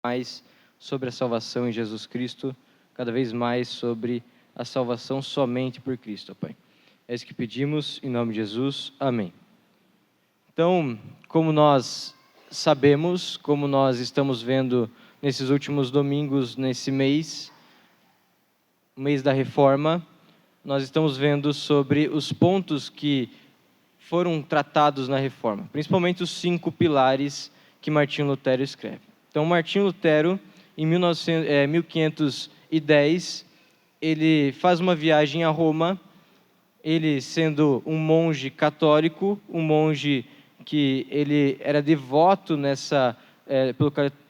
mais sobre a salvação em Jesus Cristo, cada vez mais sobre a salvação somente por Cristo, Pai. É isso que pedimos, em nome de Jesus. Amém. Então, como nós sabemos, como nós estamos vendo nesses últimos domingos, nesse mês, o mês da Reforma, nós estamos vendo sobre os pontos que foram tratados na Reforma, principalmente os 5 pilares que Martinho Lutero escreve. Então, Martinho Lutero, em 1510, ele faz uma viagem a Roma, ele sendo um monge católico, um monge que ele era devoto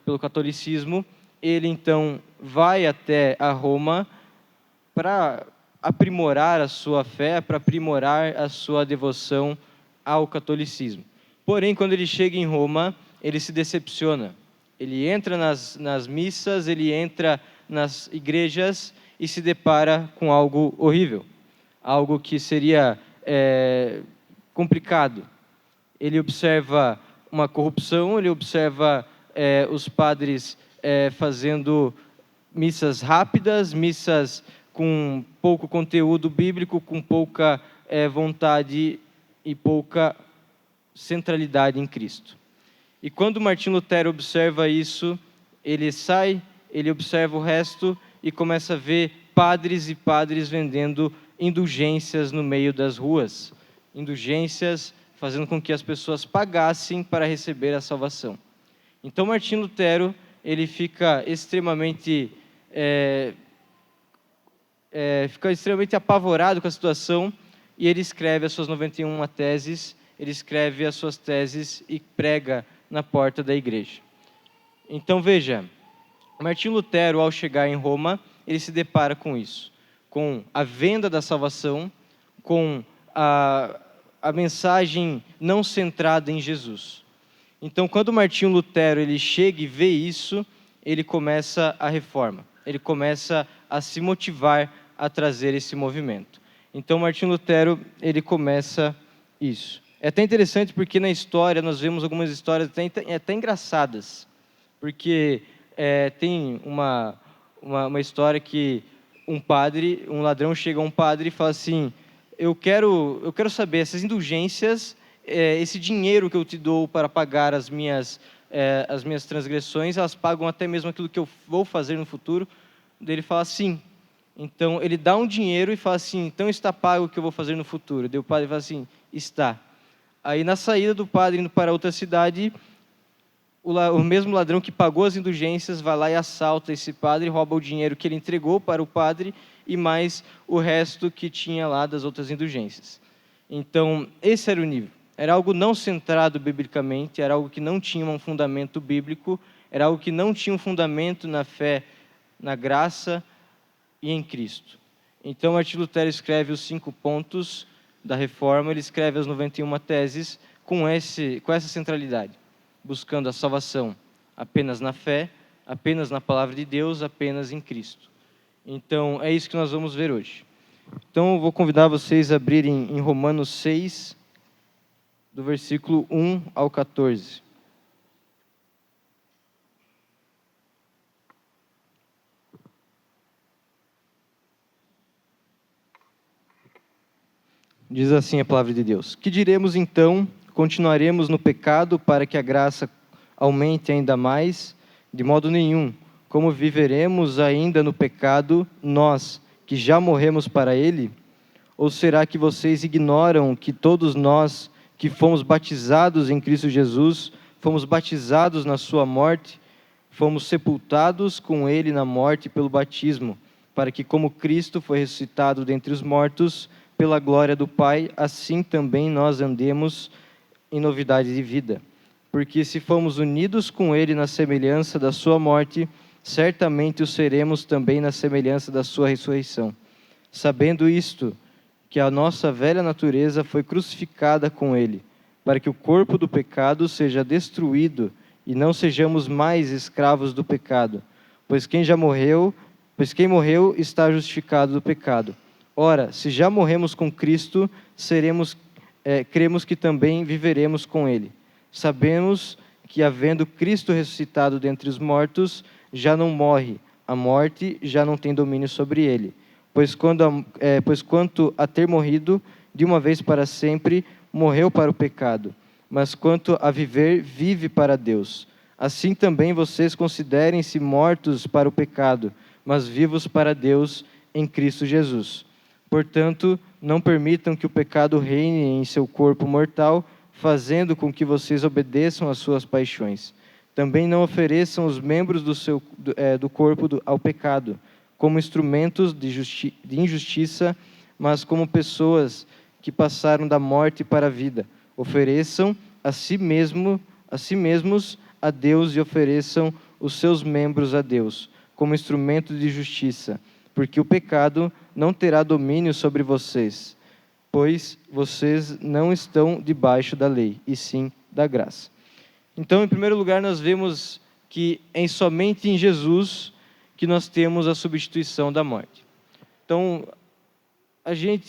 pelo catolicismo, ele então vai até a Roma para aprimorar a sua fé, para aprimorar a sua devoção ao catolicismo. Porém, quando ele chega em Roma, ele se decepciona. Ele entra nas missas, ele entra nas igrejas e se depara com algo horrível, algo que seria complicado. Ele observa uma corrupção, ele observa os padres fazendo missas rápidas, missas com pouco conteúdo bíblico, com pouca vontade e pouca centralidade em Cristo. E quando Martinho Lutero observa isso, ele sai, ele observa o resto e começa a ver padres e padres vendendo indulgências no meio das ruas. Indulgências fazendo com que as pessoas pagassem para receber a salvação. Então Martinho Lutero, ele fica extremamente apavorado com a situação e ele escreve as suas 91 teses, ele escreve as suas teses e prega na porta da igreja. Então veja, Martinho Lutero, ao chegar em Roma, ele se depara com isso, com a venda da salvação, com a mensagem não centrada em Jesus. Então, quando Martinho Lutero ele chega e vê isso, ele começa a reforma, ele começa a se motivar a trazer esse movimento. Então, Martinho Lutero ele começa isso. É até interessante porque na história nós vemos algumas histórias até engraçadas, porque tem uma história que um ladrão chega a um padre e fala assim: eu quero saber essas indulgências, esse dinheiro que eu te dou para pagar as minhas transgressões, elas pagam até mesmo aquilo que eu vou fazer no futuro? Daí ele fala sim. Então ele dá um dinheiro e fala assim: então está pago o que eu vou fazer no futuro? Daí o padre fala assim: está. Aí na saída do padre indo para outra cidade, o mesmo ladrão que pagou as indulgências vai lá e assalta esse padre, rouba o dinheiro que ele entregou para o padre e mais o resto que tinha lá das outras indulgências. Então esse era o nível. Era algo não centrado biblicamente, era algo que não tinha um fundamento bíblico, era algo que não tinha um fundamento na fé, na graça e em Cristo. Então Martinho Lutero escreve os 5 pontos da Reforma, ele escreve as 91 teses com essa centralidade, buscando a salvação apenas na fé, apenas na palavra de Deus, apenas em Cristo. Então, é isso que nós vamos ver hoje. Então, eu vou convidar vocês a abrirem em Romanos 6, do versículo 1 ao 14. Diz assim a palavra de Deus: que diremos então? Continuaremos no pecado para que a graça aumente ainda mais? De modo nenhum. Como viveremos ainda no pecado, nós, que já morremos para ele? Ou será que vocês ignoram que todos nós, que fomos batizados em Cristo Jesus, fomos batizados na sua morte, fomos sepultados com ele na morte pelo batismo, para que, como Cristo foi ressuscitado dentre os mortos, pela glória do Pai, assim também nós andemos em novidade de vida. Porque se fomos unidos com ele na semelhança da sua morte, certamente o seremos também na semelhança da sua ressurreição. Sabendo isto, que a nossa velha natureza foi crucificada com ele, para que o corpo do pecado seja destruído e não sejamos mais escravos do pecado. Pois quem morreu está justificado do pecado. Ora, se já morremos com Cristo, cremos que também viveremos com ele. Sabemos que, havendo Cristo ressuscitado dentre os mortos, já não morre, a morte já não tem domínio sobre ele. Pois quanto a ter morrido, de uma vez para sempre, morreu para o pecado, mas quanto a viver, vive para Deus. Assim também vocês considerem-se mortos para o pecado, mas vivos para Deus em Cristo Jesus. Portanto, não permitam que o pecado reine em seu corpo mortal, fazendo com que vocês obedeçam às suas paixões. Também não ofereçam os membros do corpo ao pecado, como instrumentos de injustiça, mas como pessoas que passaram da morte para a vida. Ofereçam a si mesmos a Deus e ofereçam os seus membros a Deus, como instrumento de justiça, porque o pecado não terá domínio sobre vocês, pois vocês não estão debaixo da lei, e sim da graça. Então, em primeiro lugar, nós vemos que somente em Jesus que nós temos a substituição da morte. Então,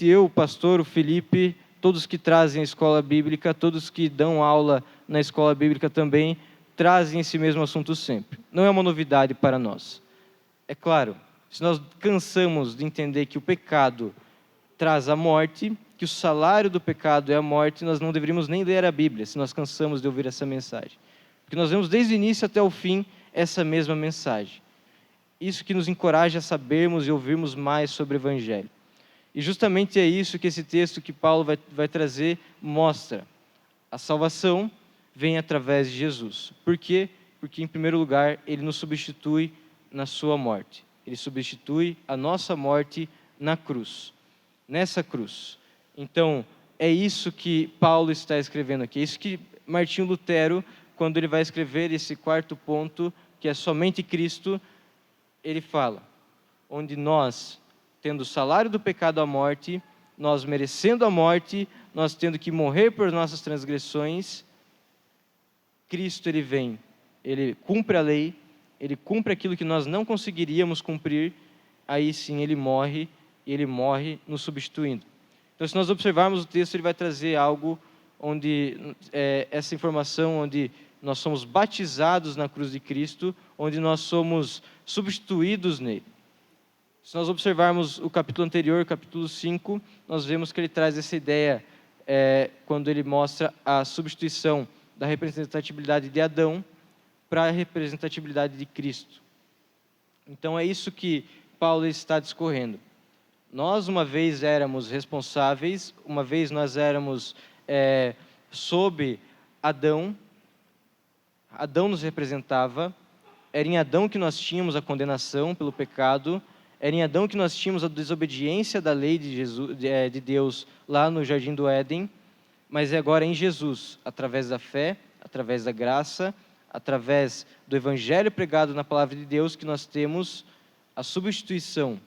eu, o pastor, o Felipe, todos que trazem a escola bíblica, todos que dão aula na escola bíblica também, trazem esse mesmo assunto sempre. Não é uma novidade para nós. É claro, se nós cansamos de entender que o pecado traz a morte, que o salário do pecado é a morte, nós não deveríamos nem ler a Bíblia, se nós cansamos de ouvir essa mensagem. Porque nós vemos desde o início até o fim essa mesma mensagem. Isso que nos encoraja a sabermos e ouvirmos mais sobre o Evangelho. E justamente é isso que esse texto que Paulo vai trazer mostra. A salvação vem através de Jesus. Por quê? Porque, em primeiro lugar, ele nos substitui na sua morte. Ele substitui a nossa morte na cruz. Nessa cruz. Então, é isso que Paulo está escrevendo aqui. É isso que Martinho Lutero, quando ele vai escrever esse quarto ponto, que é somente Cristo, ele fala, onde nós, tendo o salário do pecado a morte, nós merecendo a morte, nós tendo que morrer por nossas transgressões, Cristo ele vem, ele cumpre a lei, ele cumpre aquilo que nós não conseguiríamos cumprir, aí sim ele morre, e ele morre nos substituindo. Então, se nós observarmos o texto, ele vai trazer algo onde, essa informação, onde nós somos batizados na cruz de Cristo, onde nós somos substituídos nele. Se nós observarmos o capítulo anterior, capítulo 5, nós vemos que ele traz essa ideia, quando ele mostra a substituição da representatividade de Adão para a representatividade de Cristo. Então, é isso que Paulo está discorrendo. Nós, uma vez, éramos responsáveis, uma vez nós éramos sob Adão. Adão nos representava, era em Adão que nós tínhamos a condenação pelo pecado, era em Adão que nós tínhamos a desobediência da lei de Deus lá no Jardim do Éden, mas é agora em Jesus, através da fé, através da graça, através do Evangelho pregado na Palavra de Deus, que nós temos a substituição.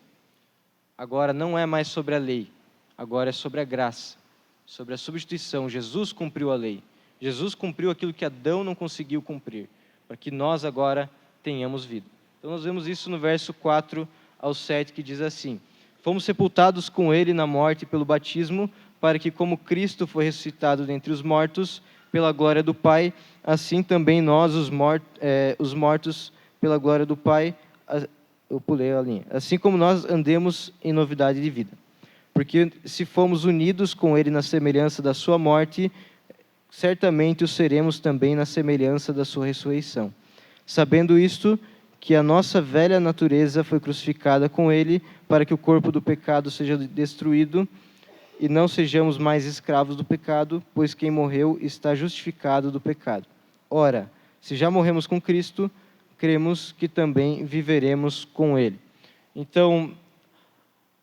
Agora não é mais sobre a lei, agora é sobre a graça, sobre a substituição. Jesus cumpriu a lei. Jesus cumpriu aquilo que Adão não conseguiu cumprir, para que nós agora tenhamos vida. Então nós vemos isso no verso 4 ao 7, que diz assim: fomos sepultados com ele na morte pelo batismo, para que, como Cristo foi ressuscitado dentre os mortos, pela glória do Pai, assim também nós, os mortos, pela glória do Pai, eu pulei a linha, assim como nós andemos em novidade de vida. Porque se fomos unidos com ele na semelhança da sua morte, certamente o seremos também na semelhança da sua ressurreição. Sabendo isto, que a nossa velha natureza foi crucificada com ele, para que o corpo do pecado seja destruído, e não sejamos mais escravos do pecado, pois quem morreu está justificado do pecado. Ora, se já morremos com Cristo, cremos que também viveremos com ele. Então,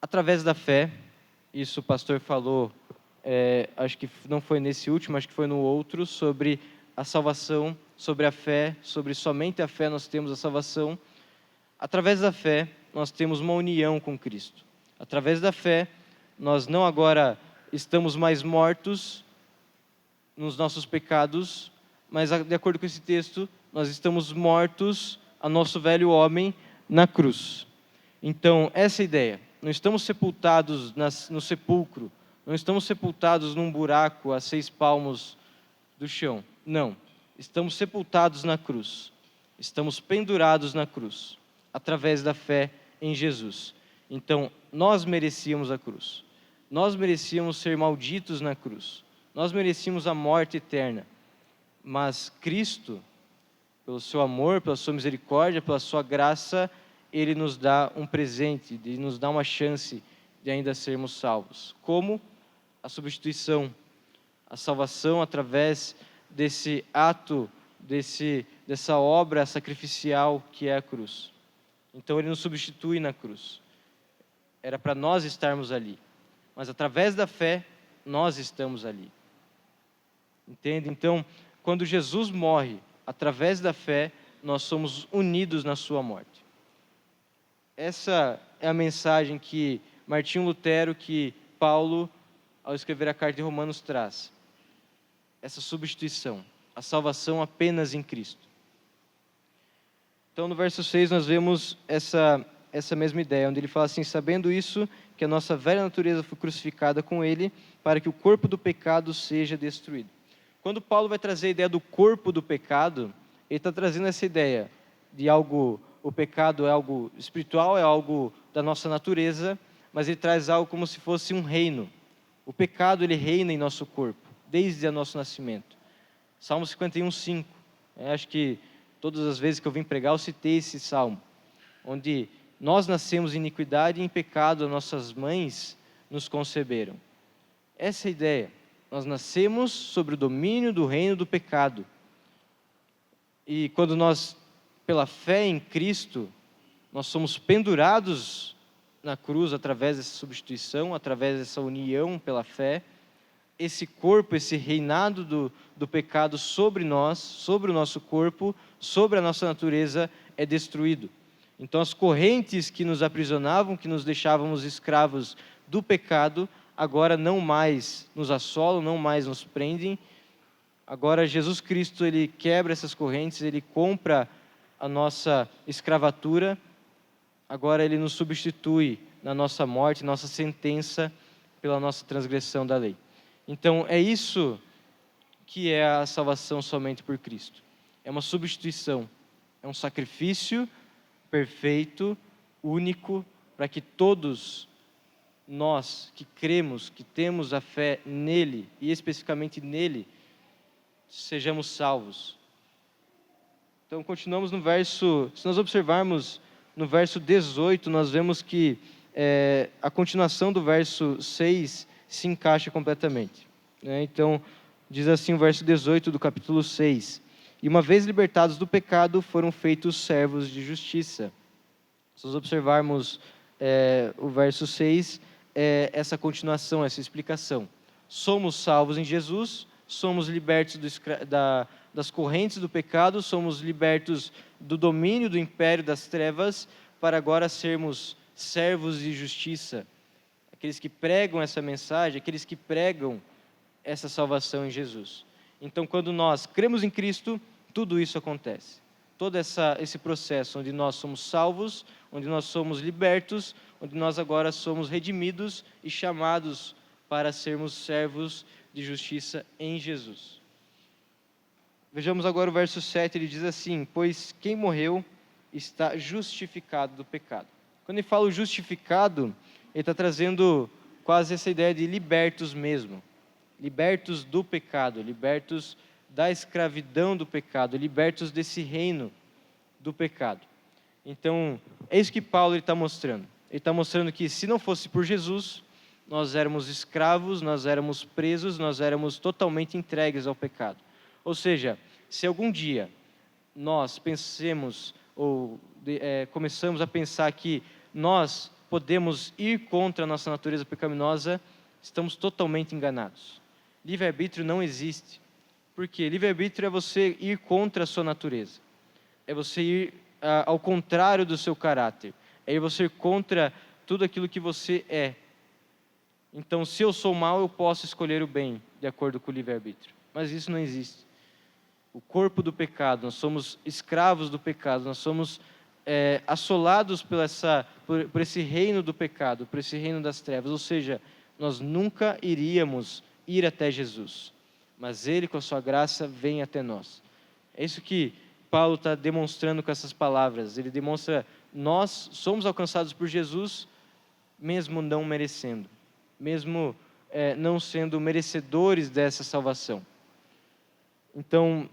através da fé, isso o pastor falou, acho que não foi nesse último, acho que foi no outro, sobre a salvação, sobre a fé, sobre somente a fé nós temos a salvação. Através da fé, nós temos uma união com Cristo. Através da fé, nós não agora estamos mais mortos nos nossos pecados, mas de acordo com esse texto, nós estamos mortos a nosso velho homem na cruz. Então, essa é a ideia. Não estamos sepultados no sepulcro, não estamos sepultados num buraco a 6 palmos do chão. Não. estamos sepultados na cruz, estamos pendurados na cruz, através da fé em Jesus. Então, nós merecíamos a cruz, nós merecíamos ser malditos na cruz, nós merecíamos a morte eterna, mas Cristo, pelo seu amor, pela sua misericórdia, pela sua graça, Ele nos dá um presente, Ele nos dá uma chance de ainda sermos salvos. Como? A substituição, a salvação através desse ato, dessa obra sacrificial que é a cruz. Então Ele nos substitui na cruz. Era para nós estarmos ali, mas através da fé, nós estamos ali. Entende? Então, quando Jesus morre, através da fé, nós somos unidos na sua morte. Essa é a mensagem que Martinho Lutero, que Paulo, ao escrever a carta de Romanos, traz. Essa substituição, a salvação apenas em Cristo. Então, no verso 6, nós vemos essa mesma ideia, onde ele fala assim: sabendo isso, que a nossa velha natureza foi crucificada com ele, para que o corpo do pecado seja destruído. Quando Paulo vai trazer a ideia do corpo do pecado, ele está trazendo essa ideia de algo, o pecado é algo espiritual, é algo da nossa natureza, mas ele traz algo como se fosse um reino. O pecado, ele reina em nosso corpo, desde o nosso nascimento. Salmo 51:5. Acho que todas as vezes que eu vim pregar, eu citei esse salmo, onde nós nascemos em iniquidade e em pecado, as nossas mães nos conceberam. Essa é a ideia. Nós nascemos sobre o domínio do reino do pecado. E quando nós, pela fé em Cristo, nós somos pendurados na cruz através dessa substituição, através dessa união pela fé, esse corpo, esse reinado do pecado sobre nós, sobre o nosso corpo, sobre a nossa natureza, é destruído. Então as correntes que nos aprisionavam, que nos deixávamos escravos do pecado, agora não mais nos assolam, não mais nos prendem. Agora Jesus Cristo, Ele quebra essas correntes, Ele compra a nossa escravatura, agora Ele nos substitui na nossa morte, nossa sentença pela nossa transgressão da lei. Então é isso que é a salvação somente por Cristo. É uma substituição, é um sacrifício perfeito, único, para que todos nós que cremos, que temos a fé nele, e especificamente nele, sejamos salvos. Então continuamos no verso, se nós observarmos no verso 18, nós vemos que a continuação do verso 6 se encaixa completamente. Então, diz assim o verso 18 do capítulo 6: e uma vez libertados do pecado, foram feitos servos de justiça. Se nós observarmos o verso 6, essa continuação, essa explicação. Somos salvos em Jesus, somos libertos das correntes do pecado, somos libertos do domínio do império das trevas, para agora sermos servos de justiça. Aqueles que pregam essa mensagem, aqueles que pregam essa salvação em Jesus. Então, quando nós cremos em Cristo, tudo isso acontece. Todo esse processo onde nós somos salvos, onde nós somos libertos, onde nós agora somos redimidos e chamados para sermos servos de justiça em Jesus. Vejamos agora o verso 7, ele diz assim: pois quem morreu está justificado do pecado. Quando ele fala justificado, ele está trazendo quase essa ideia de libertos mesmo. Libertos do pecado, libertos da escravidão do pecado, libertos desse reino do pecado. Então, é isso que Paulo está mostrando. Ele está mostrando que se não fosse por Jesus, nós éramos escravos, nós éramos presos, nós éramos totalmente entregues ao pecado. Ou seja, se algum dia nós pensemos ou começamos a pensar que nós podemos ir contra a nossa natureza pecaminosa, estamos totalmente enganados. Livre-arbítrio não existe. Por quê? Livre-arbítrio é você ir contra a sua natureza. É você ir ao contrário do seu caráter. É ir você contra tudo aquilo que você é. Então, se eu sou mau, eu posso escolher o bem, de acordo com o livre-arbítrio. Mas isso não existe. O corpo do pecado, nós somos escravos do pecado, nós somos assolados por esse reino do pecado, por esse reino das trevas. Ou seja, nós nunca iríamos ir até Jesus, mas Ele, com a sua graça, vem até nós. É isso que Paulo está demonstrando com essas palavras. Ele demonstra: nós somos alcançados por Jesus, mesmo não merecendo, mesmo não sendo merecedores dessa salvação. Então,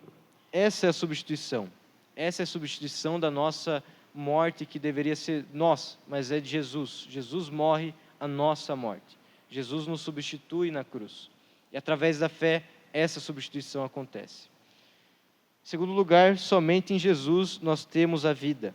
essa é a substituição. Essa é a substituição da nossa morte, que deveria ser nossa, mas é de Jesus. Jesus morre a nossa morte. Jesus nos substitui na cruz. E através da fé, essa substituição acontece. Em segundo lugar, somente em Jesus nós temos a vida.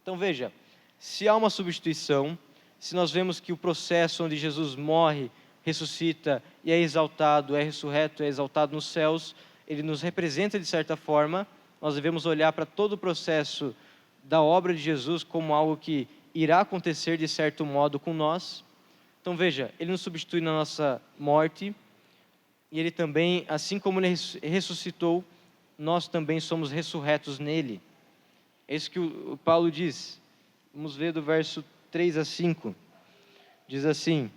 Então veja, se há uma substituição, se nós vemos que o processo onde Jesus morre, ressuscita e é exaltado, é ressurreto, é exaltado nos céus, ele nos representa de certa forma, nós devemos olhar para todo o processo da obra de Jesus como algo que irá acontecer de certo modo com nós. Então veja, ele nos substitui na nossa morte, e ele também, assim como ele ressuscitou, nós também somos ressurretos nele. É isso que o Paulo diz. Vamos ver do verso 3 a 5. Diz assim: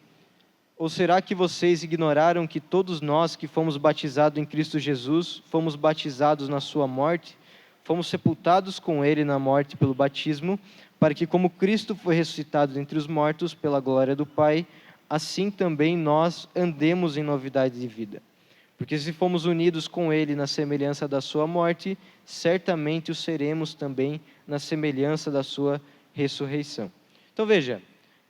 ou será que vocês ignoraram que todos nós que fomos batizados em Cristo Jesus, fomos batizados na sua morte? Fomos sepultados com ele na morte pelo batismo, para que, como Cristo foi ressuscitado dentre os mortos pela glória do Pai, assim também nós andemos em novidade de vida. Porque se fomos unidos com ele na semelhança da sua morte, certamente o seremos também na semelhança da sua ressurreição. Então veja,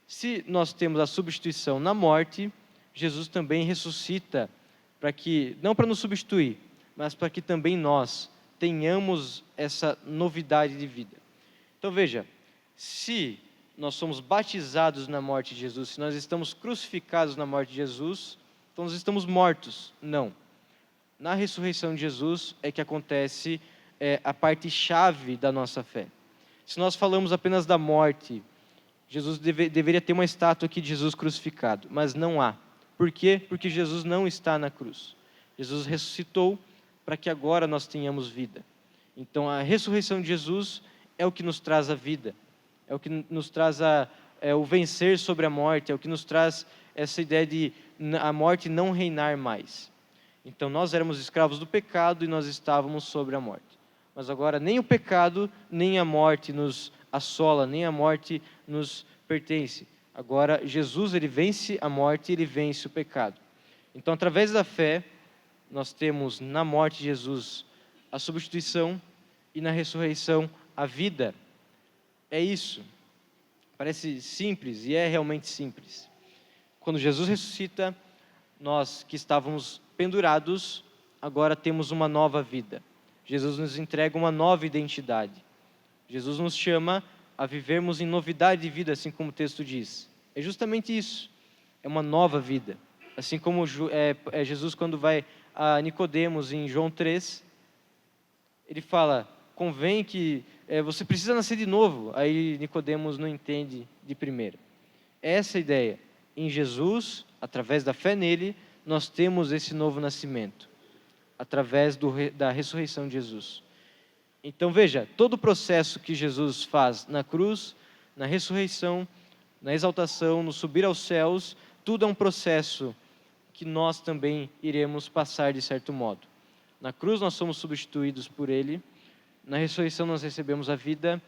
se nós temos a substituição na morte, Jesus também ressuscita, para que, não para nos substituir, mas para que também nós tenhamos essa novidade de vida. Então veja, se nós somos batizados na morte de Jesus, se nós estamos crucificados na morte de Jesus, então nós estamos mortos. Não. Na ressurreição de Jesus é que acontece a parte chave da nossa fé. Se nós falamos apenas da morte, Jesus deveria ter uma estátua aqui de Jesus crucificado, mas não há. Por quê? Porque Jesus não está na cruz. Jesus ressuscitou para que agora nós tenhamos vida. Então a ressurreição de Jesus é o que nos traz a vida, é o que nos traz o vencer sobre a morte, é o que nos traz essa ideia de a morte não reinar mais. Então nós éramos escravos do pecado e nós estávamos sobre a morte. Mas agora nem o pecado, nem a morte nos assola, nem a morte nos pertence. Agora Jesus, ele vence a morte, ele vence o pecado. Então, através da fé, nós temos na morte de Jesus a substituição e na ressurreição a vida. É isso. Parece simples e é realmente simples. Quando Jesus ressuscita, nós que estávamos pendurados, agora temos uma nova vida. Jesus nos entrega uma nova identidade. Jesus nos chama a vivermos em novidade de vida, assim como o texto diz. É justamente isso. É uma nova vida. Assim como Jesus, quando vai a Nicodemos em João 3, ele fala: convém que você precisa nascer de novo. Aí Nicodemos não entende de primeira. Essa é a ideia. Em Jesus, através da fé nele, nós temos esse novo nascimento, através da ressurreição de Jesus. Então veja, todo o processo que Jesus faz na cruz, na ressurreição, na exaltação, no subir aos céus, tudo é um processo que nós também iremos passar de certo modo. Na cruz nós somos substituídos por ele, na ressurreição nós recebemos a vida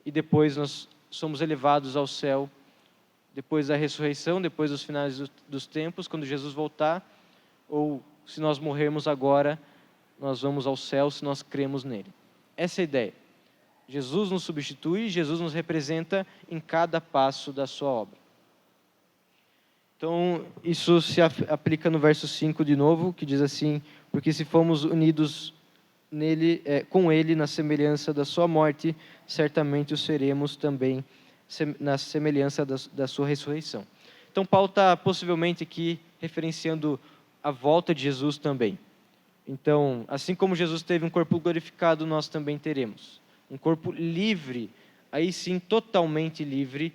e depois nós somos elevados ao céu. Depois da ressurreição, depois dos finais dos tempos, quando Jesus voltar, ou se nós morrermos agora, nós vamos ao céu se nós cremos nele. Essa é a ideia. Jesus nos substitui, Jesus nos representa em cada passo da sua obra. Então, isso se aplica no verso 5 de novo, que diz assim: porque se fomos unidos nele, com ele na semelhança da sua morte, certamente o seremos também na semelhança da sua ressurreição. Então Paulo está possivelmente aqui referenciando a volta de Jesus também. Então, assim como Jesus teve um corpo glorificado, nós também teremos um corpo livre, aí sim totalmente livre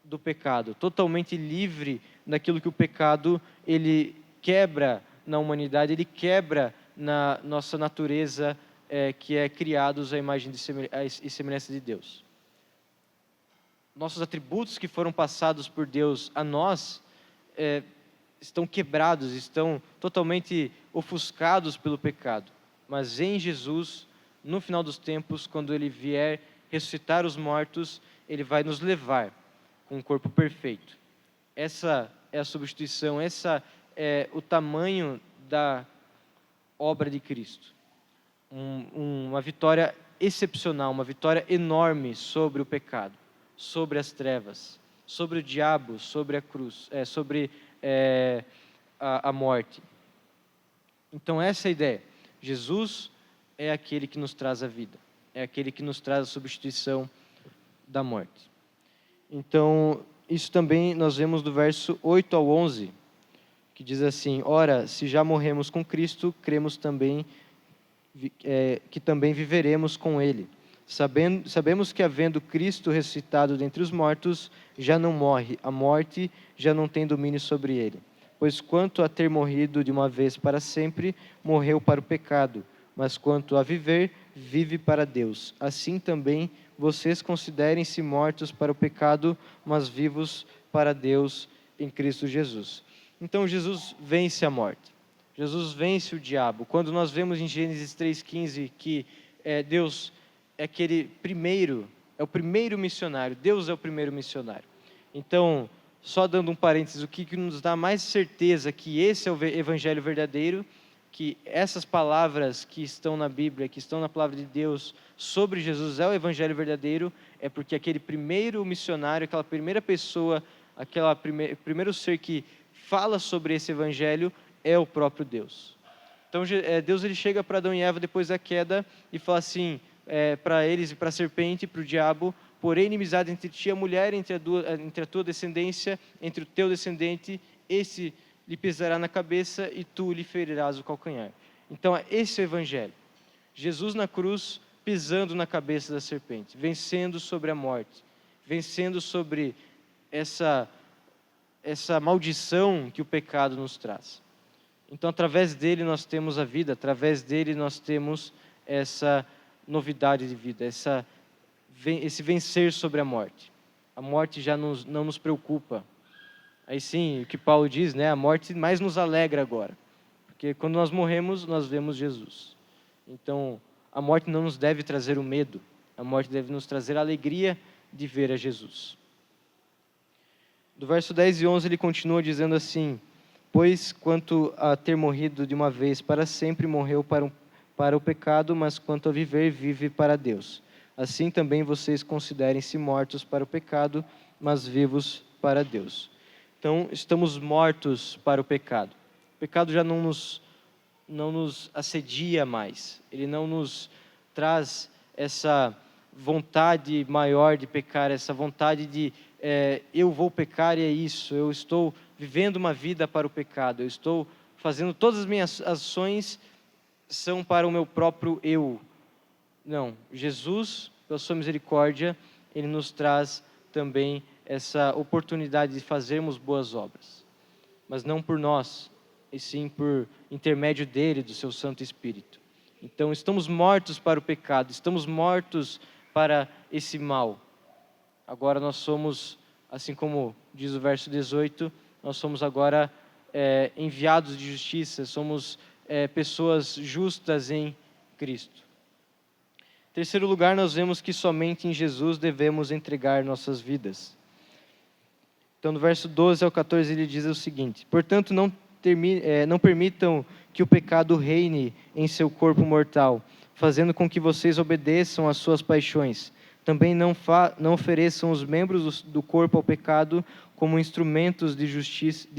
do pecado, totalmente livre daquilo que o pecado ele quebra na humanidade, ele quebra na nossa natureza, que é criados à imagem e semelhança de Deus. Nossos atributos que foram passados por Deus a nós estão quebrados, estão totalmente ofuscados pelo pecado. mas em Jesus, no final dos tempos, quando Ele vier ressuscitar os mortos, Ele vai nos levar com um corpo perfeito. Essa é a substituição, essa é o tamanho da obra de Cristo. Uma vitória excepcional, uma vitória enorme sobre o pecado, sobre as trevas, sobre o diabo, sobre a cruz, sobre a morte. Então essa é a ideia. Jesus é aquele que nos traz a vida, é aquele que nos traz a substituição da morte. Então, isso também nós vemos do verso 8 ao 11, que diz assim: ora, se já morremos com Cristo, cremos também que também viveremos com Ele. Sabemos que, havendo Cristo ressuscitado dentre os mortos, já não morre, a morte já não tem domínio sobre ele. Pois quanto a ter morrido de uma vez para sempre, morreu para o pecado, mas quanto a viver, vive para Deus. Assim também vocês considerem-se mortos para o pecado, mas vivos para Deus em Cristo Jesus. Então Jesus vence a morte. Jesus vence o diabo. Quando nós vemos em Gênesis 3,15 que Deus é aquele primeiro, é o primeiro missionário, Deus é o primeiro missionário. Então, só dando um parênteses, o que nos dá mais certeza que esse é o evangelho verdadeiro, que essas palavras que estão na Bíblia, que estão na palavra de Deus sobre Jesus é o evangelho verdadeiro, é porque aquele primeiro missionário, aquela primeira pessoa, primeiro ser que fala sobre esse evangelho é o próprio Deus. Então Deus ele chega para Adão e Eva depois da queda e fala assim, para eles e para a serpente, para o diabo: porém inimizade entre ti e a mulher, entre a tua descendência, entre o teu descendente, esse lhe pisará na cabeça e tu lhe ferirás o calcanhar. Então esse é o evangelho. Jesus na cruz pisando na cabeça da serpente, vencendo sobre a morte, vencendo sobre essa maldição que o pecado nos traz. Então, através dele nós temos a vida, através dele nós temos essa novidade de vida, esse vencer sobre a morte. A morte já não nos preocupa. Aí sim, o que Paulo diz, né? A morte mais nos alegra agora. Porque quando nós morremos, nós vemos Jesus. Então, a morte não nos deve trazer o medo. A morte deve nos trazer a alegria de ver a Jesus. Do verso 10 e 11 ele continua dizendo assim: pois quanto a ter morrido de uma vez para sempre, morreu para o pecado, mas quanto a viver, vive para Deus. Assim também vocês considerem-se mortos para o pecado, mas vivos para Deus. Então, estamos mortos para o pecado. O pecado já não nos assedia mais. Ele não nos traz essa vontade maior de pecar, essa vontade de eu vou pecar e é isso, eu estou vivendo uma vida para o pecado, eu estou fazendo todas as minhas ações são para o meu próprio eu. Não, Jesus, pela sua misericórdia, ele nos traz também essa oportunidade de fazermos boas obras, mas não por nós, e sim por intermédio dele, do seu Santo Espírito. Então, estamos mortos para o pecado, estamos mortos para esse mal. Agora nós somos, assim como diz o verso 18, nós somos agora enviados de justiça, somos pessoas justas em Cristo. Em terceiro lugar, nós vemos que somente em Jesus devemos entregar nossas vidas. Então, no verso 12 ao 14, ele diz o seguinte: portanto, não permitam que o pecado reine em seu corpo mortal, fazendo com que vocês obedeçam às suas paixões. Também não ofereçam os membros do corpo ao pecado como instrumentos de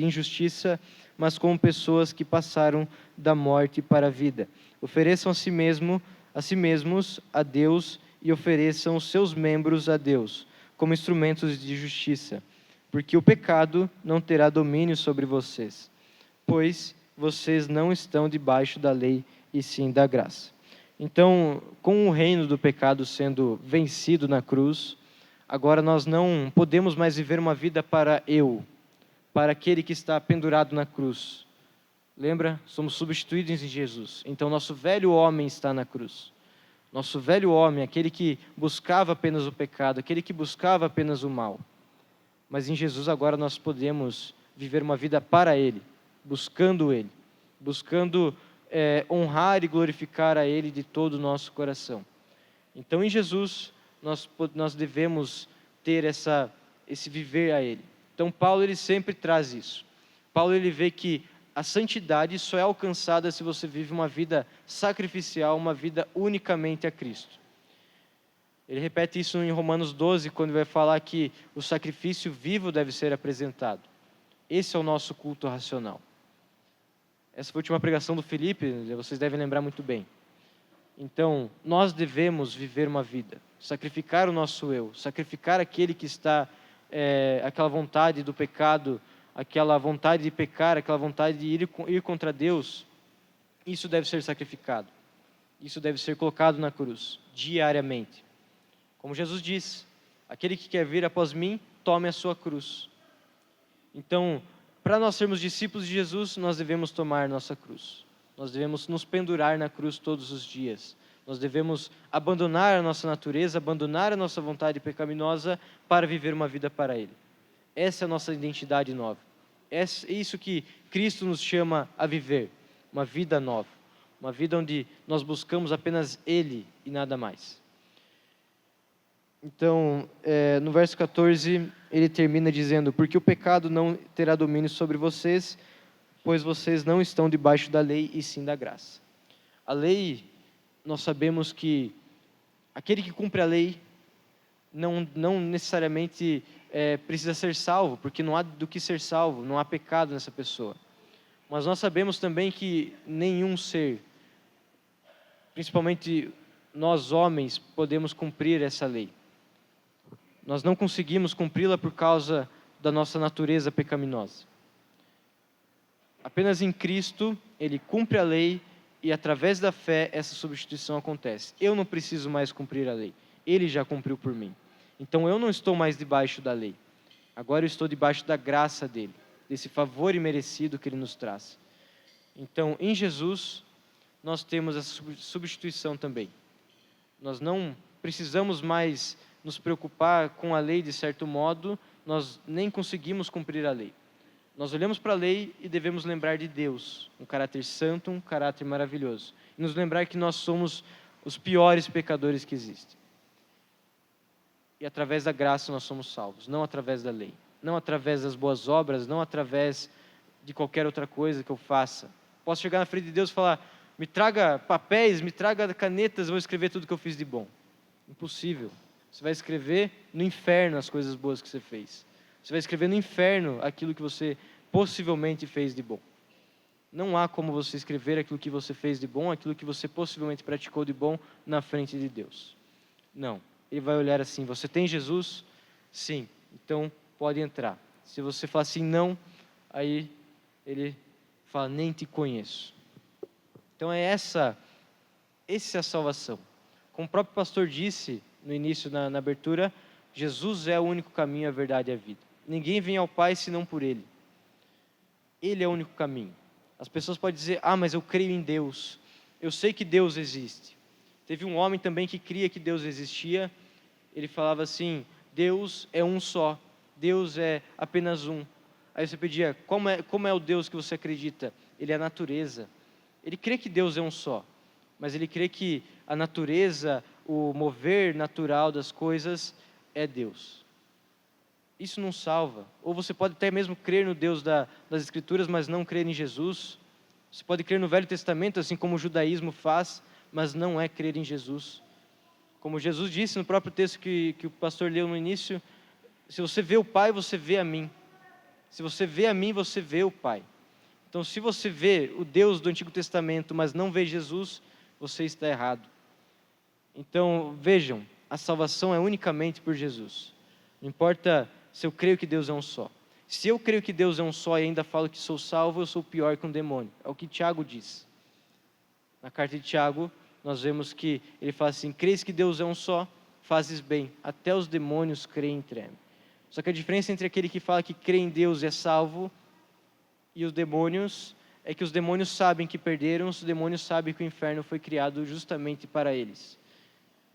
injustiça, mas como pessoas que passaram da morte para a vida. Ofereçam a si mesmos a Deus e ofereçam os seus membros a Deus como instrumentos de justiça, porque o pecado não terá domínio sobre vocês, pois vocês não estão debaixo da lei e sim da graça. Então, com o reino do pecado sendo vencido na cruz, agora nós não podemos mais viver uma vida para aquele que está pendurado na cruz. Lembra? Somos substituídos em Jesus. Então, nosso velho homem está na cruz. Nosso velho homem, aquele que buscava apenas o pecado, aquele que buscava apenas o mal. Mas em Jesus agora nós podemos viver uma vida para Ele, buscando Ele, buscando honrar e glorificar a Ele de todo o nosso coração. Então, em Jesus, nós devemos ter esse viver a Ele. Então, Paulo ele sempre traz isso. Paulo ele vê que a santidade só é alcançada se você vive uma vida sacrificial, uma vida unicamente a Cristo. Ele repete isso em Romanos 12, quando vai falar que o sacrifício vivo deve ser apresentado. Esse é o nosso culto racional. Essa foi a última pregação do Felipe, vocês devem lembrar muito bem. Então, nós devemos viver uma vida, sacrificar o nosso eu, sacrificar aquele que está, aquela vontade do pecado, aquela vontade de pecar, aquela vontade de ir contra Deus. Isso deve ser sacrificado. Isso deve ser colocado na cruz, diariamente. Como Jesus disse, aquele que quer vir após mim, tome a sua cruz. Então, para nós sermos discípulos de Jesus, nós devemos tomar nossa cruz. Nós devemos nos pendurar na cruz todos os dias. Nós devemos abandonar a nossa natureza, abandonar a nossa vontade pecaminosa para viver uma vida para Ele. Essa é a nossa identidade nova. É isso que Cristo nos chama a viver, uma vida nova. Uma vida onde nós buscamos apenas Ele e nada mais. Então, no verso 14, ele termina dizendo: porque o pecado não terá domínio sobre vocês, pois vocês não estão debaixo da lei e sim da graça. A lei, nós sabemos que aquele que cumpre a lei não necessariamente precisa ser salvo, porque não há do que ser salvo, não há pecado nessa pessoa. Mas nós sabemos também que nenhum ser, principalmente nós homens, podemos cumprir essa lei. Nós não conseguimos cumpri-la por causa da nossa natureza pecaminosa. Apenas em Cristo, Ele cumpre a lei e através da fé essa substituição acontece. Eu não preciso mais cumprir a lei. Ele já cumpriu por mim. Então eu não estou mais debaixo da lei. Agora eu estou debaixo da graça dEle, desse favor imerecido que Ele nos traz. Então, em Jesus, nós temos essa substituição também. Nós não precisamos mais nos preocupar com a lei de certo modo, nós nem conseguimos cumprir a lei. Nós olhamos para a lei e devemos lembrar de Deus, um caráter santo, um caráter maravilhoso. E nos lembrar que nós somos os piores pecadores que existem. E através da graça nós somos salvos, não através da lei. Não através das boas obras, não através de qualquer outra coisa que eu faça. Posso chegar na frente de Deus e falar: me traga papéis, me traga canetas, eu vou escrever tudo que eu fiz de bom. Impossível. Você vai escrever no inferno as coisas boas que você fez. Você vai escrever no inferno aquilo que você possivelmente fez de bom. Não há como você escrever aquilo que você fez de bom, aquilo que você possivelmente praticou de bom na frente de Deus. Não. Ele vai olhar assim: você tem Jesus? Sim. Então pode entrar. Se você falar assim, não, aí ele fala: nem te conheço. Então essa é a salvação. Como o próprio pastor disse no início, na abertura, Jesus é o único caminho, a verdade e a vida. Ninguém vem ao Pai senão por Ele. Ele é o único caminho. As pessoas podem dizer: mas eu creio em Deus. Eu sei que Deus existe. Teve um homem também que cria que Deus existia. Ele falava assim: Deus é um só. Deus é apenas um. Aí você pedia: como é o Deus que você acredita? Ele é a natureza. Ele crê que Deus é um só. Mas ele crê que a natureza, o mover natural das coisas é Deus. Isso não salva. Ou você pode até mesmo crer no Deus das Escrituras, mas não crer em Jesus. Você pode crer no Velho Testamento, assim como o judaísmo faz, mas não é crer em Jesus. Como Jesus disse no próprio texto que o pastor leu no início: se você vê o Pai, você vê a mim. Se você vê a mim, você vê o Pai. Então, se você vê o Deus do Antigo Testamento, mas não vê Jesus, você está errado. Então, vejam, a salvação é unicamente por Jesus. Não importa se eu creio que Deus é um só. Se eu creio que Deus é um só e ainda falo que sou salvo, eu sou pior que um demônio. É o que Tiago diz. Na carta de Tiago, nós vemos que ele fala assim: crês que Deus é um só, fazes bem, até os demônios creem e tremem. Só que a diferença entre aquele que fala que crê em Deus e é salvo e os demônios é que os demônios sabem que perderam, os demônios sabem que o inferno foi criado justamente para eles.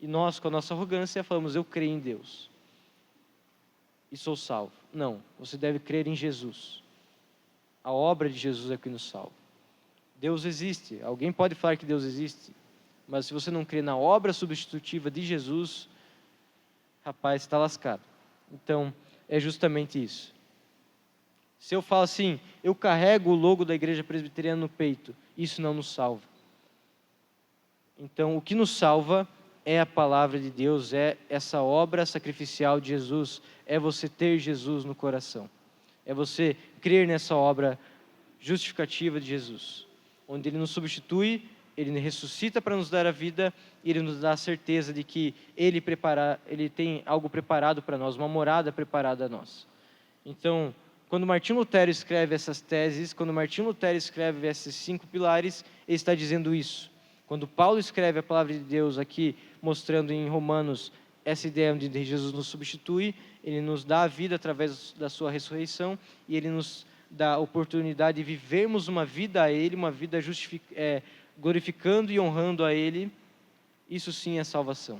E nós, com a nossa arrogância, falamos: eu creio em Deus e sou salvo. Não, você deve crer em Jesus. A obra de Jesus é que nos salva. Deus existe. Alguém pode falar que Deus existe, mas se você não crê na obra substitutiva de Jesus, rapaz, está lascado. Então, é justamente isso. Se eu falo assim, eu carrego o logo da igreja presbiteriana no peito, isso não nos salva. Então, o que nos salva é a palavra de Deus, é essa obra sacrificial de Jesus, é você ter Jesus no coração, é você crer nessa obra justificativa de Jesus, onde Ele nos substitui, Ele ressuscita para nos dar a vida, e Ele nos dá a certeza de que Ele tem algo preparado para nós, uma morada preparada a nós. Então, quando Martinho Lutero escreve essas teses, quando Martinho Lutero escreve esses 5 pilares, ele está dizendo isso. Quando Paulo escreve a palavra de Deus aqui, mostrando em Romanos essa ideia onde Jesus nos substitui, Ele nos dá a vida através da sua ressurreição, e Ele nos dá a oportunidade de vivermos uma vida a Ele, uma vida glorificando e honrando a Ele. Isso sim é salvação.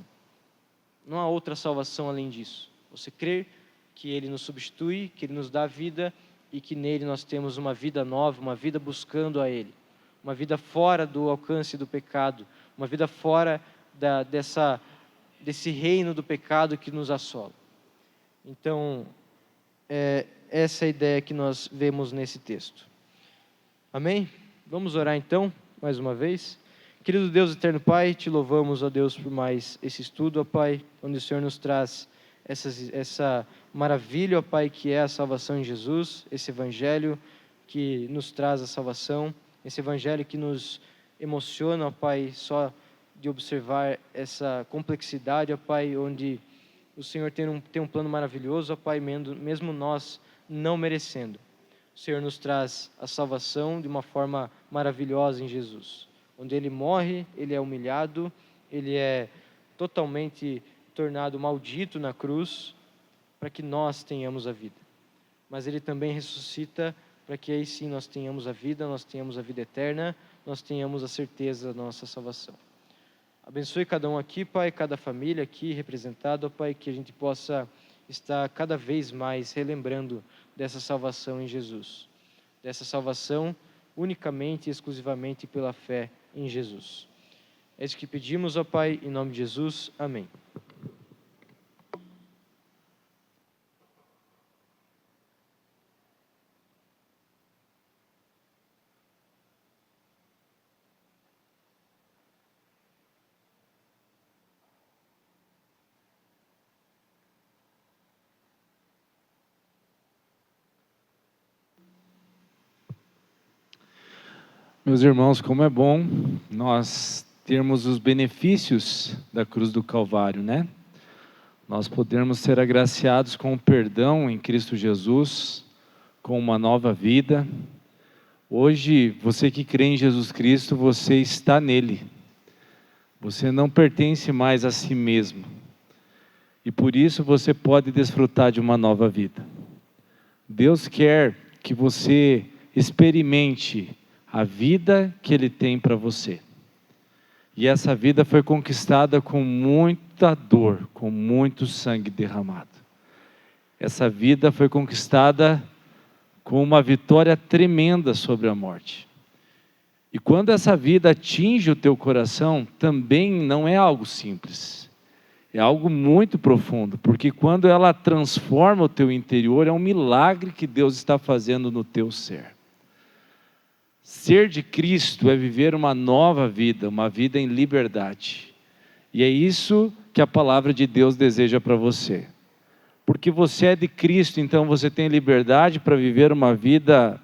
Não há outra salvação além disso. Você crer que Ele nos substitui, que Ele nos dá a vida, e que nele nós temos uma vida nova, uma vida buscando a Ele. Uma vida fora do alcance do pecado, uma vida fora desse reino do pecado que nos assola. Então, essa é a ideia que nós vemos nesse texto. Amém? Vamos orar então, mais uma vez. Querido Deus eterno Pai, te louvamos, ó Deus, por mais esse estudo, ó Pai, onde o Senhor nos traz essa maravilha, ó Pai, que é a salvação em Jesus, esse evangelho que nos traz a salvação, esse evangelho que nos emociona, ó Pai, só de observar essa complexidade, ó Pai, onde o Senhor tem um plano maravilhoso, ó Pai, mesmo nós não merecendo. O Senhor nos traz a salvação de uma forma maravilhosa em Jesus, onde Ele morre, Ele é humilhado, Ele é totalmente tornado maldito na cruz, para que nós tenhamos a vida. Mas Ele também ressuscita, para que aí sim nós tenhamos a vida eterna, nós tenhamos a certeza da nossa salvação. Abençoe cada um aqui, Pai, cada família aqui representada, Pai, que a gente possa estar cada vez mais relembrando dessa salvação em Jesus. Dessa salvação unicamente e exclusivamente pela fé em Jesus. É isso que pedimos, ó Pai, em nome de Jesus. Amém. Meus irmãos, como é bom nós termos os benefícios da cruz do Calvário, né? Nós podermos ser agraciados com o perdão em Cristo Jesus, com uma nova vida. Hoje, você que crê em Jesus Cristo, você está nele. Você não pertence mais a si mesmo. E por isso você pode desfrutar de uma nova vida. Deus quer que você experimente a vida que Ele tem para você. E essa vida foi conquistada com muita dor, com muito sangue derramado. Essa vida foi conquistada com uma vitória tremenda sobre a morte. E quando essa vida atinge o teu coração, também não é algo simples. É algo muito profundo, porque quando ela transforma o teu interior, é um milagre que Deus está fazendo no teu ser. Ser de Cristo é viver uma nova vida, uma vida em liberdade. E é isso que a palavra de Deus deseja para você. Porque você é de Cristo, então você tem liberdade para viver uma vida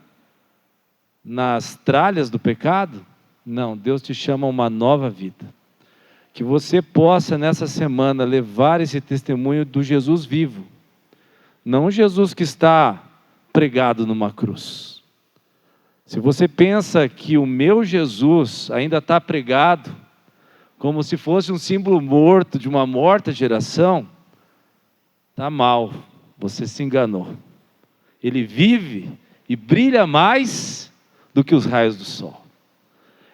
nas tralhas do pecado? Não, Deus te chama a uma nova vida. Que você possa nessa semana levar esse testemunho do Jesus vivo. Não o Jesus que está pregado numa cruz. Se você pensa que o meu Jesus ainda está pregado, como se fosse um símbolo morto de uma morta geração, está mal, você se enganou. Ele vive e brilha mais do que os raios do sol.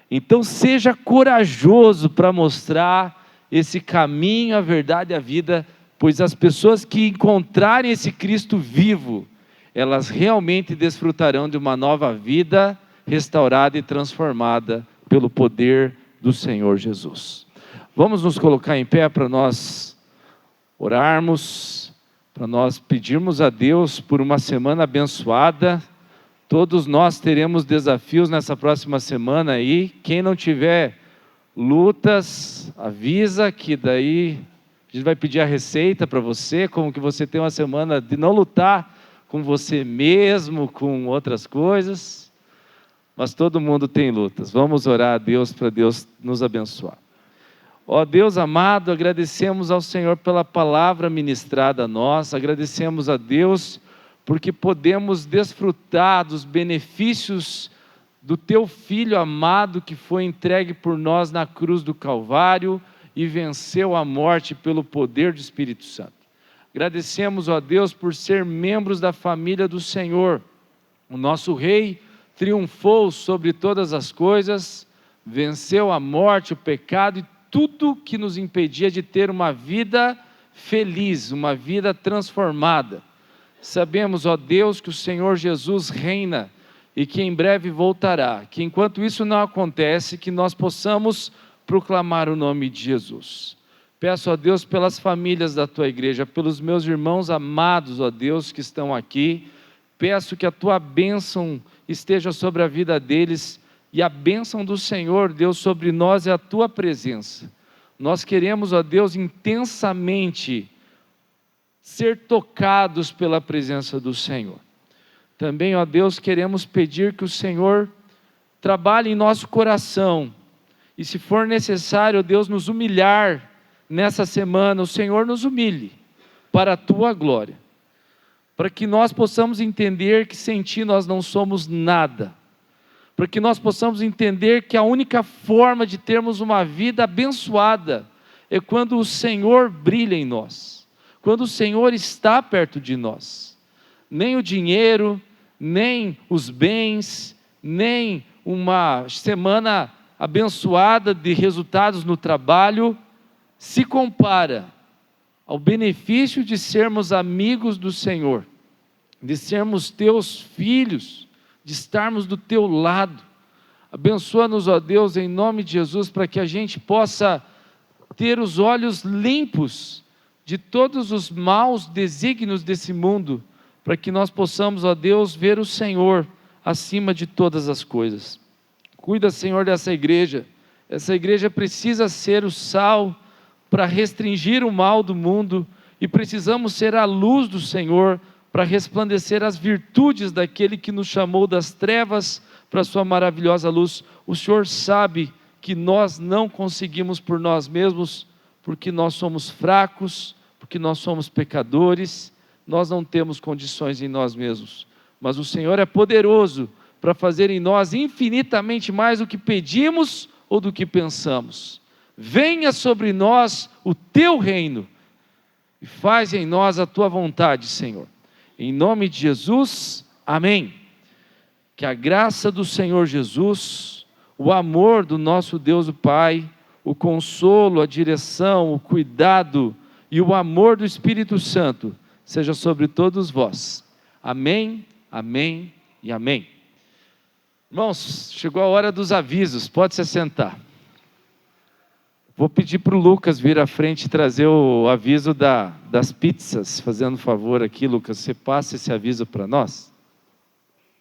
Então seja corajoso para mostrar esse caminho, a verdade e a vida, pois as pessoas que encontrarem esse Cristo vivo, elas realmente desfrutarão de uma nova vida restaurada e transformada pelo poder do Senhor Jesus. Vamos nos colocar em pé para nós orarmos, para nós pedirmos a Deus por uma semana abençoada. Todos nós teremos desafios nessa próxima semana aí. Quem não tiver lutas, avisa que daí a gente vai pedir a receita para você, como que você tem uma semana de não lutar com você mesmo, com outras coisas. Mas todo mundo tem lutas. Vamos orar a Deus para Deus nos abençoar. Ó Deus amado, agradecemos ao Senhor pela palavra ministrada a nós, agradecemos a Deus porque podemos desfrutar dos benefícios do Teu Filho amado que foi entregue por nós na cruz do Calvário e venceu a morte pelo poder do Espírito Santo. Agradecemos, ó Deus, por ser membros da família do Senhor. O nosso Rei triunfou sobre todas as coisas, venceu a morte, o pecado e tudo que nos impedia de ter uma vida feliz, uma vida transformada. Sabemos, ó Deus, que o Senhor Jesus reina e que em breve voltará, que enquanto isso não acontece, que nós possamos proclamar o nome de Jesus. Peço a Deus pelas famílias da Tua igreja, pelos meus irmãos amados, ó Deus, que estão aqui, peço que a Tua bênção esteja sobre a vida deles, e a bênção do Senhor, Deus, sobre nós é a Tua presença. Nós queremos, ó Deus, intensamente ser tocados pela presença do Senhor. Também, ó Deus, queremos pedir que o Senhor trabalhe em nosso coração, e se for necessário, ó Deus, nos humilhar nessa semana, o Senhor nos humilhe para a Tua glória, para que nós possamos entender que sem Ti nós não somos nada, para que nós possamos entender que a única forma de termos uma vida abençoada é quando o Senhor brilha em nós, quando o Senhor está perto de nós. Nem o dinheiro, nem os bens, nem uma semana abençoada de resultados no trabalho se compara ao benefício de sermos amigos do Senhor, de sermos Teus filhos, de estarmos do Teu lado. Abençoa-nos, ó Deus, em nome de Jesus, para que a gente possa ter os olhos limpos de todos os maus desígnios desse mundo, para que nós possamos, ó Deus, ver o Senhor acima de todas as coisas. Cuida, Senhor, dessa igreja. Essa igreja precisa ser o sal para restringir o mal do mundo, e precisamos ser a luz do Senhor para resplandecer as virtudes daquele que nos chamou das trevas para a sua maravilhosa luz. O Senhor sabe que nós não conseguimos por nós mesmos, porque nós somos fracos, porque nós somos pecadores, nós não temos condições em nós mesmos, mas o Senhor é poderoso para fazer em nós infinitamente mais do que pedimos ou do que pensamos. Venha sobre nós o Teu reino, e faz em nós a Tua vontade, Senhor. Em nome de Jesus, amém. Que a graça do Senhor Jesus, o amor do nosso Deus o Pai, o consolo, a direção, o cuidado e o amor do Espírito Santo seja sobre todos vós. Amém, amém e amém. Irmãos, chegou a hora dos avisos, pode se assentar. Vou pedir para o Lucas vir à frente e trazer o aviso das pizzas, fazendo um favor aqui, Lucas, você passa esse aviso para nós?